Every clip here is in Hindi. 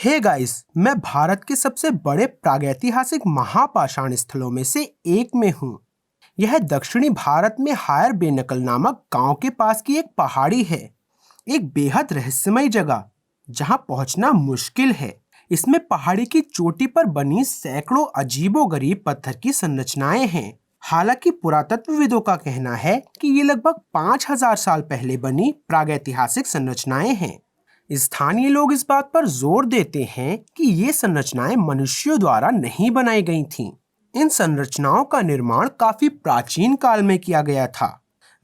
हे गाइस, मैं भारत के सबसे बड़े प्रागैतिहासिक महापाषाण स्थलों में से एक में हूँ। यह दक्षिणी भारत में हायर बेनकल नामक गांव के पास की एक पहाड़ी है। एक बेहद रहस्यमय जगह जहां पहुंचना मुश्किल है। इसमें पहाड़ी की चोटी पर बनी सैकड़ों अजीबोगरीब पत्थर की संरचनाएं हैं। हालांकि पुरातत्वविदों का कहना है कि ये लगभग 5000 साल पहले बनी प्रागैतिहासिक संरचनाएं हैं। स्थानीय लोग इस बात पर जोर देते हैं कि ये संरचनाएं मनुष्यों द्वारा नहीं बनाई गई थीं। इन संरचनाओं का निर्माण काफी प्राचीन काल में किया गया था।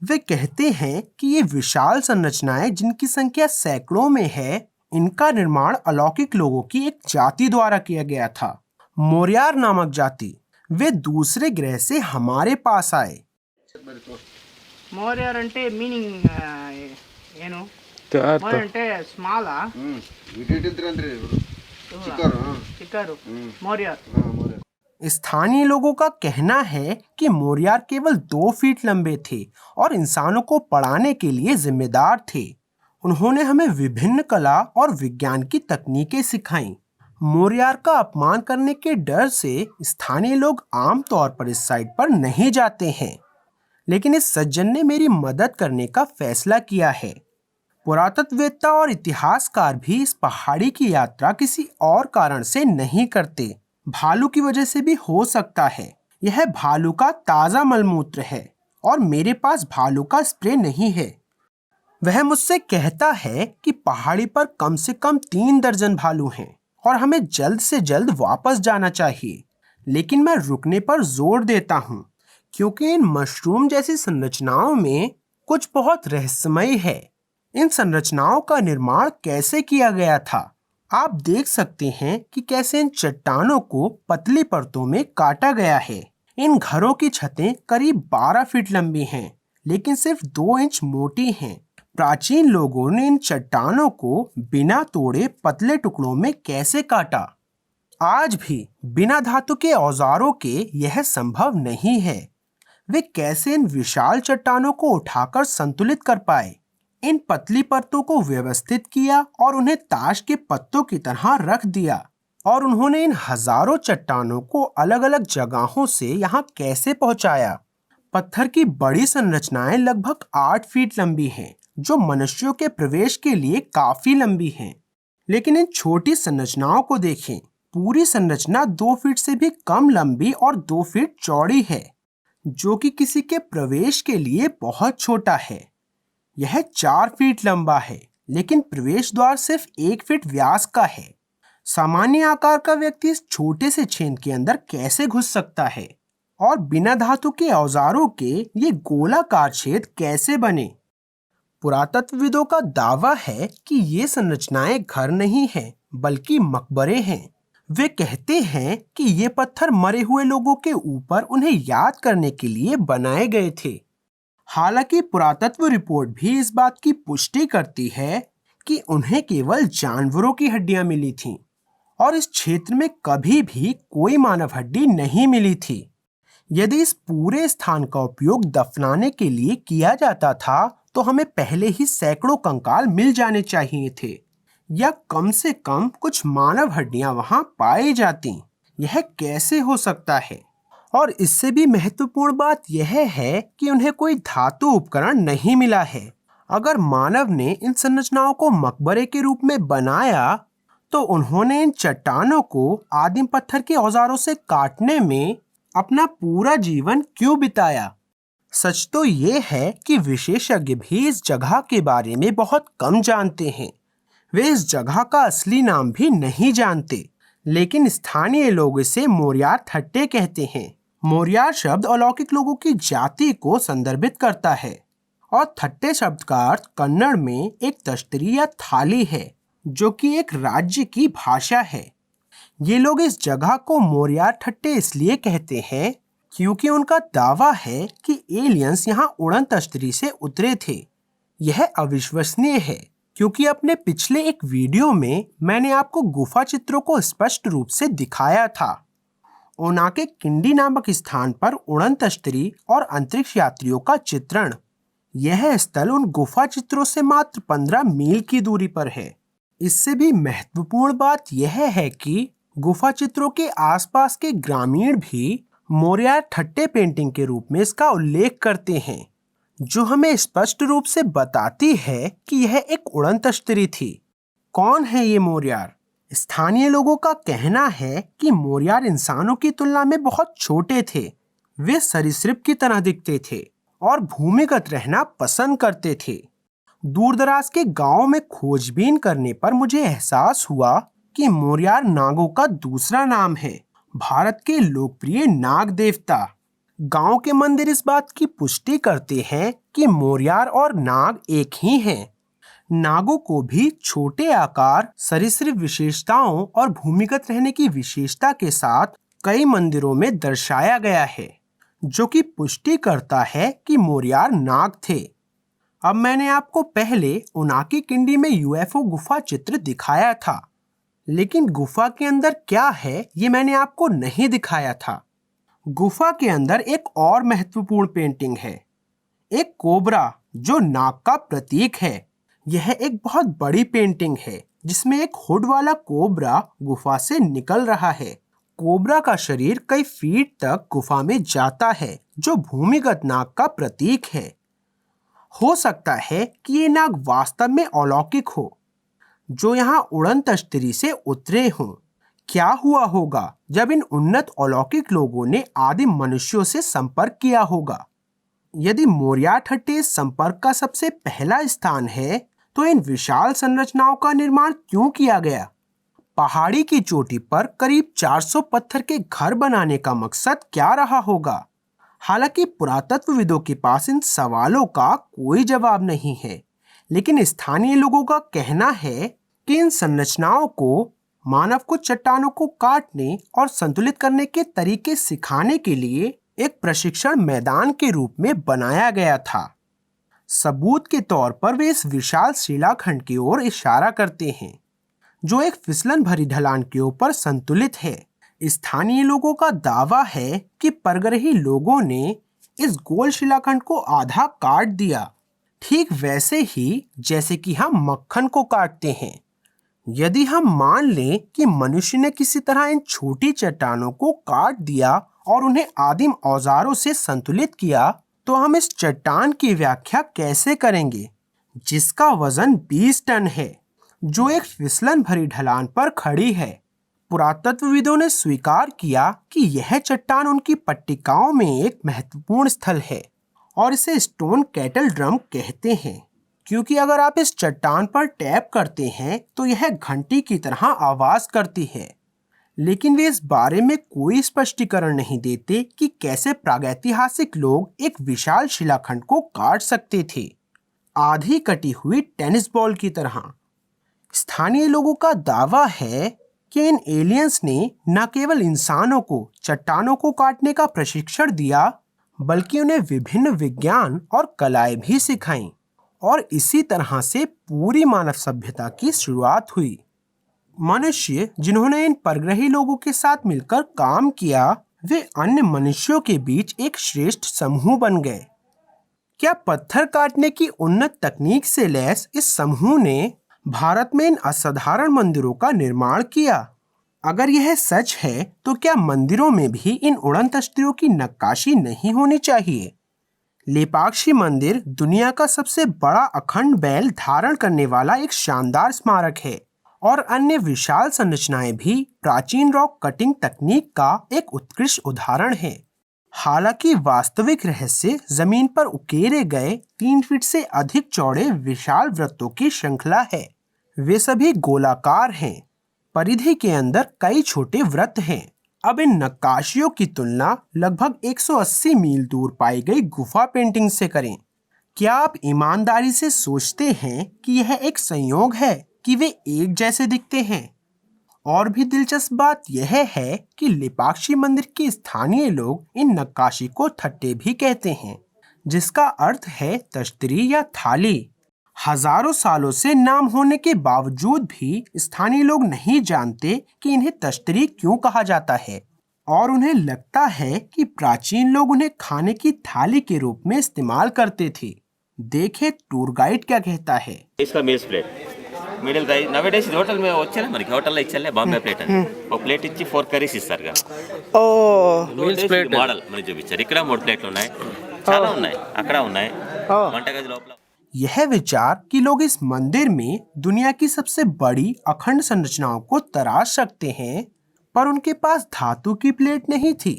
वे कहते हैं कि ये विशाल संरचनाएं, जिनकी संख्या सैकड़ों में है, इनका निर्माण अलौकिक लोगों की एक जाति द्वारा किया गया था, मोरयार नामक जाति। वे दूसरे ग्रह से हमारे पास आए। మోరియర్ అంటే మీనింగ్ ಏನು మోరియర్ అంటే స్మాలా చిక్కారు మోరియర్। स्थानीय लोगों का कहना है कि मोरयार केवल 2 फीट लंबे थे और इंसानों को पढ़ाने के लिए जिम्मेदार थे। उन्होंने हमें विभिन्न कला और विज्ञान की तकनीकें सिखाईं। मोरयार का अपमान करने के डर से स्थानीय लोग आमतौर पर इस साइट पर नहीं जाते हैं, लेकिन इस सज्जन ने मेरी मदद करने का फैसला किया है। पुरातत्ववेत्ता और इतिहासकार भी इस पहाड़ी की यात्रा किसी और कारण से नहीं करते। भालू की वजह से भी हो सकता है। यह भालू का ताजा मलमूत्र है और मेरे पास भालू का स्प्रे नहीं है। वह मुझसे कहता है कि पहाड़ी पर कम से कम 3 दर्जन भालू हैं और हमें जल्द से जल्द वापस जाना चाहिए। लेकिन मैं रुकने पर जोर देता हूँ, क्योंकि इन मशरूम जैसी संरचनाओं में कुछ बहुत रहस्यमय है। इन संरचनाओं का निर्माण कैसे किया गया था? आप देख सकते हैं कि कैसे इन चट्टानों को पतली परतों में काटा गया है। इन घरों की छतें करीब 12 फीट लंबी हैं, लेकिन सिर्फ 2 इंच मोटी हैं। प्राचीन लोगों ने इन चट्टानों को बिना तोड़े पतले टुकड़ों में कैसे काटा? आज भी बिना धातु के औजारों के यह संभव नहीं है। वे कैसे इन विशाल चट्टानों को उठाकर संतुलित कर पाए? इन पतली परतों को व्यवस्थित किया और उन्हें ताश के पत्तों की तरह रख दिया। और उन्होंने इन हजारों चट्टानों को अलग अलग जगहों से यहाँ कैसे पहुँचाया? पत्थर की बड़ी संरचनाएं लगभग 8 फीट लंबी हैं, जो मनुष्यों के प्रवेश के लिए काफी लंबी हैं। लेकिन इन छोटी संरचनाओं को देखें। पूरी संरचना 2 फीट से भी कम लंबी और 2 फीट चौड़ी है, जो कि किसी के प्रवेश के लिए बहुत छोटा है। यह 4 फीट लंबा है, लेकिन प्रवेश द्वार सिर्फ 1 फीट व्यास का है। सामान्य आकार का व्यक्ति इस छोटे से छेद के अंदर कैसे घुस सकता है? और बिना धातु के औजारों के ये गोलाकार छेद कैसे बने? पुरातत्वविदों का दावा है कि ये संरचनाएं घर नहीं हैं, बल्कि मकबरे हैं। वे कहते हैं कि ये पत्थर मरे हुए लोगों के ऊपर उन्हें याद करने के लिए बनाए गए थे। हालांकि पुरातत्व रिपोर्ट भी इस बात की पुष्टि करती है कि उन्हें केवल जानवरों की हड्डियां मिली थीं और इस क्षेत्र में कभी भी कोई मानव हड्डी नहीं मिली थी। यदि इस पूरे स्थान का उपयोग दफनाने के लिए किया जाता था, तो हमें पहले ही सैकड़ों कंकाल मिल जाने चाहिए थे, या कम से कम कुछ मानव हड्डियां वहां पाई जाती। यह कैसे हो सकता है? और इससे भी महत्वपूर्ण बात यह है कि उन्हें कोई धातु उपकरण नहीं मिला है। अगर मानव ने इन संरचनाओं को मकबरे के रूप में बनाया, तो उन्होंने इन चट्टानों को आदिम पत्थर के औजारों से काटने में अपना पूरा जीवन क्यों बिताया? सच तो ये है कि विशेषज्ञ भी इस जगह के बारे में बहुत कम जानते हैं। वे इस जगह का असली नाम भी नहीं जानते, लेकिन स्थानीय लोग इसे मोरयार थट्टे कहते हैं। मोरयार शब्द अलौकिक लोगों की जाति को संदर्भित करता है और थट्टे शब्द का अर्थ कन्नड़ में एक तश्तरी या थाली है, जो कि एक राज्य की भाषा है। ये लोग इस जगह को मोरयार थट्टे इसलिए कहते हैं क्योंकि उनका दावा है कि एलियंस यहाँ उड़न तश्तरी से उतरे थे। यह अविश्वसनीय है, क्योंकि अपने पिछले एक वीडियो में मैंने आपको गुफा चित्रों को स्पष्ट रूप से दिखाया था। ओनाके किंडी नामक स्थान पर उड़न तश्तरी और अंतरिक्ष यात्रियों का चित्रण। यह स्थल उन गुफा चित्रों से मात्र 15 मील की दूरी पर है। इससे भी महत्वपूर्ण बात यह है कि गुफा चित्रों के आसपास के ग्रामीण भी मोरयार ठट्टे पेंटिंग के रूप में इसका उल्लेख करते हैं, जो हमें स्पष्ट रूप से बताती है कि यह एक उड़न तश्तरी थी। कौन है ये मोरयार? स्थानीय लोगों का कहना है कि मोरयार इंसानों की तुलना में बहुत छोटे थे। वे सरीसृप की तरह दिखते थे और भूमिगत रहना पसंद करते थे। दूरदराज के गांव में खोजबीन करने पर मुझे एहसास हुआ कि मोरयार नागों का दूसरा नाम है, भारत के लोकप्रिय नाग देवता। गांव के मंदिर इस बात की पुष्टि करते हैं कि मोरयार और नाग एक ही हैं। नागों को भी छोटे आकार, सरीसृप विशेषताओं और भूमिगत रहने की विशेषता के साथ कई मंदिरों में दर्शाया गया है, जो कि पुष्टि करता है कि मोरयार नाग थे। अब मैंने आपको पहले उनाकी किंडी में यूएफओ गुफा चित्र दिखाया था, लेकिन गुफा के अंदर क्या है ये मैंने आपको नहीं दिखाया था। गुफा के अंदर एक और महत्वपूर्ण पेंटिंग है, एक कोबरा जो नाग का प्रतीक है। यह एक बहुत बड़ी पेंटिंग है जिसमें एक हुड वाला कोबरा गुफा से निकल रहा है। कोबरा का शरीर कई फीट तक गुफा में जाता है, जो भूमिगत नाग का प्रतीक है। हो सकता है कि ये नाग वास्तव में अलौकिक हो, जो यहाँ उड़न तश्तरी से उतरे हों। क्या हुआ होगा जब इन उन्नत अलौकिक लोगों ने आदिम मनुष्यों से संपर्क किया होगा? यदि मोरयार ठट्टे संपर्क का सबसे पहला स्थान है, तो इन विशाल संरचनाओं का निर्माण क्यों किया गया? पहाड़ी की चोटी पर करीब 400 पत्थर के घर बनाने का मकसद क्या रहा होगा? हालांकि पुरातत्वविदों के पास इन सवालों का कोई जवाब नहीं है, लेकिन स्थानीय लोगों का कहना है कि इन संरचनाओं को मानव को चट्टानों को काटने और संतुलित करने के तरीके सिखाने के लिए एक प्रशिक्षण मैदान के रूप में बनाया गया था। सबूत के तौर पर वे इस विशाल शिलाखंड की ओर इशारा करते हैं, जो एक फिसलन भरी ढलान के ऊपर संतुलित है। स्थानीय लोगों का दावा है कि परग्रही लोगों ने इस गोल शिलाखंड को आधा काट दिया, ठीक वैसे ही जैसे कि हम मक्खन को काटते हैं। यदि हम मान लें कि मनुष्य ने किसी तरह इन छोटी चट्टानों को काट दिया और उन्हें आदिम औजारों से संतुलित किया, तो हम इस चट्टान की व्याख्या कैसे करेंगे जिसका वजन 20 टन है, जो एक फिसलन भरी ढलान पर खड़ी है? पुरातत्वविदों ने स्वीकार किया कि यह चट्टान उनकी पट्टिकाओं में एक महत्वपूर्ण स्थल है और इसे स्टोन कैटल ड्रम कहते हैं, क्योंकि अगर आप इस चट्टान पर टैप करते हैं तो यह घंटी की तरह आवाज करती है। लेकिन वे इस बारे में कोई स्पष्टीकरण नहीं देते कि कैसे प्रागैतिहासिक लोग एक विशाल शिलाखंड को काट सकते थे, आधी कटी हुई टेनिस बॉल की तरह। स्थानीय लोगों का दावा है कि इन एलियंस ने न केवल इंसानों को चट्टानों को काटने का प्रशिक्षण दिया, बल्कि उन्हें विभिन्न विज्ञान और कलाएं भी सिखाईं, और इसी तरह से पूरी मानव सभ्यता की शुरुआत हुई। मनुष्य जिन्होंने इन परग्रही लोगों के साथ मिलकर काम किया, वे अन्य मनुष्यों के बीच एक श्रेष्ठ समूह बन गए। क्या पत्थर काटने की उन्नत तकनीक से लैस इस समूह ने भारत में इन असाधारण मंदिरों का निर्माण किया? अगर यह सच है, तो क्या मंदिरों में भी इन उड़न तश्तरियों की नक्काशी नहीं होनी चाहिए? लेपाक्षी मंदिर दुनिया का सबसे बड़ा अखंड बैल धारण करने वाला एक शानदार स्मारक है, और अन्य विशाल संरचनाएं भी प्राचीन रॉक कटिंग तकनीक का एक उत्कृष्ट उदाहरण है। हालांकि वास्तविक रहस्य जमीन पर उकेरे गए 3 फीट से अधिक चौड़े विशाल वृत्तों की श्रृंखला है। वे सभी गोलाकार हैं। परिधि के अंदर कई छोटे वृत्त हैं। अब इन नक्काशियों की तुलना लगभग 180 मील दूर पाई गई गुफा पेंटिंग से करें। क्या आप ईमानदारी से सोचते हैं कि यह एक संयोग है कि वे एक जैसे दिखते हैं? और भी दिलचस्प बात यह है कि लेपाक्षी मंदिर के स्थानीय लोग इन नक्काशी को ठट्टे भी कहते हैं, जिसका अर्थ है तश्तरी या थाली। हजारों सालों से नाम होने के बावजूद भी स्थानीय लोग नहीं जानते कि इन्हें तश्तरी क्यों कहा जाता है, और उन्हें लगता है कि प्राचीन लोग उन्हें खाने की थाली के रूप में इस्तेमाल करते थे। देखें टूर गाइड क्या कहता है। इसका मेज प्लेट మిడిల్ రైస్ నవేడేస్ ఇది హోటల్ మీద వచ్చారా మనకి హోటల్లో ఇచ్చాలే బాంబే ప్లేట్ అని ఒక ప్లేట్ ఇచ్చి 4 కర్రీస్ ఇస్తారు కదా ఓ మోడల్ మనకి చూపించారు ఇక్కడ 3 ప్లేట్లు ఉన్నాయి చాలా ఉన్నాయి అక్కడ ఉన్నాయి వంటగది లోపల यह विचार कि लोग इस मंदिर में दुनिया की सबसे बड़ी अखंड संरचनाओं को तराश सकते हैं, पर उनके पास धातु की प्लेट नहीं थी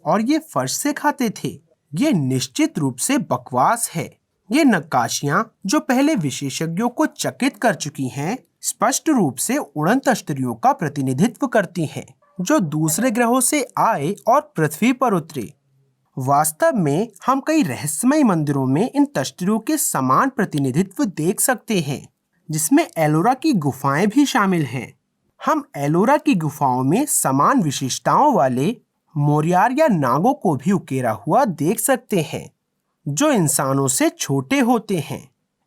और ये फर्श से खाते थे, ये निश्चित रूप से बकवास है। ये नक्काशियां जो पहले विशेषज्ञों को चकित कर चुकी हैं, स्पष्ट रूप से उड़न तश्तरियों का प्रतिनिधित्व करती हैं, जो दूसरे ग्रहों से आए और पृथ्वी पर उतरे। वास्तव में हम कई रहस्यमय मंदिरों में इन तश्तरियों के समान प्रतिनिधित्व देख सकते हैं, जिसमें एलोरा की गुफाएं भी शामिल हैं। हम एलोरा की गुफाओं में समान विशेषताओं वाले मोरियार या नागों को भी उकेरा हुआ देख सकते हैं, जो इंसानों से छोटे होते हैं।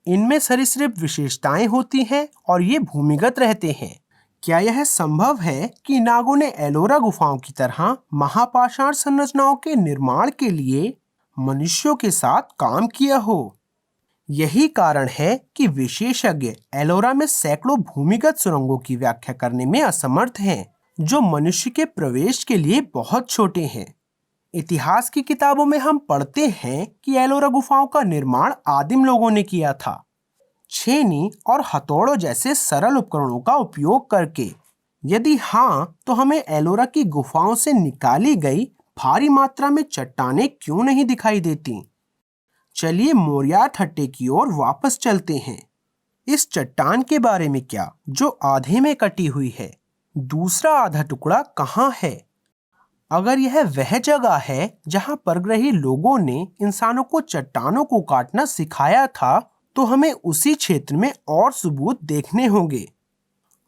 इनमें सरीसृप विशेषताएं होती हैं और ये भूमिगत रहते हैं। क्या यह संभव है कि नागों ने एलोरा गुफाओं की तरह महापाषाण संरचनाओं के निर्माण के लिए मनुष्यों के साथ काम किया हो? यही कारण है कि विशेषज्ञ एलोरा में सैकड़ों भूमिगत सुरंगों की व्याख्या करने में असमर्थ हैं, जो मनुष्य के प्रवेश के लिए बहुत छोटे हैं। इतिहास की किताबों में हम पढ़ते हैं कि एलोरा गुफाओं का निर्माण आदिम लोगों ने किया था, छेनी और हथौड़ों जैसे सरल उपकरणों का उपयोग करके। यदि हाँ, तो हमें एलोरा की गुफाओं से निकाली गई भारी मात्रा में चट्टानें क्यों नहीं दिखाई देती? चलिए मोरियार ठट्टे की ओर वापस चलते हैं। इस चट्टान के बारे में क्या जो आधे में कटी हुई है? दूसरा आधा टुकड़ा कहाँ है? अगर यह वह जगह है जहाँ परग्रही लोगों ने इंसानों को चट्टानों को काटना सिखाया था, तो हमें उसी क्षेत्र में और सबूत देखने होंगे।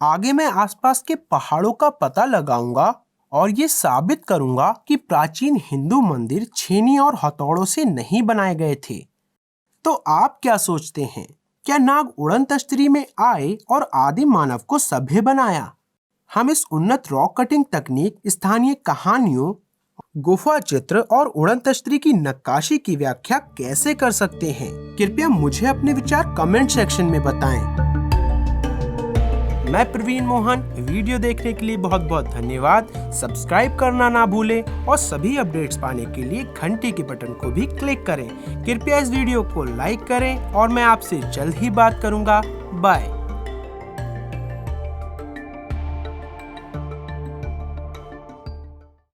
आगे मैं आसपास के पहाड़ों का पता लगाऊंगा और ये साबित करूंगा कि प्राचीन हिंदू मंदिर छेनी और हथौड़ों से नहीं बनाए गए थे। तो आप क्या सोचते हैं? क्या नाग उड़न तश्तरी में आए और आदिम मानव को सभ्य बनाया? हम इस उन्नत रॉक कटिंग तकनीक, स्थानीय कहानियों, गुफा चित्र और उड़न तश्तरी की नक्काशी की व्याख्या कैसे कर सकते हैं? कृपया मुझे अपने विचार कमेंट सेक्शन में बताएं। मैं प्रवीण मोहन, वीडियो देखने के लिए बहुत बहुत धन्यवाद। सब्सक्राइब करना ना भूलें और सभी अपडेट्स पाने के लिए घंटी के बटन को भी क्लिक करें। कृपया इस वीडियो को लाइक करें और मैं आपसे जल्द ही बात करूंगा। बाय।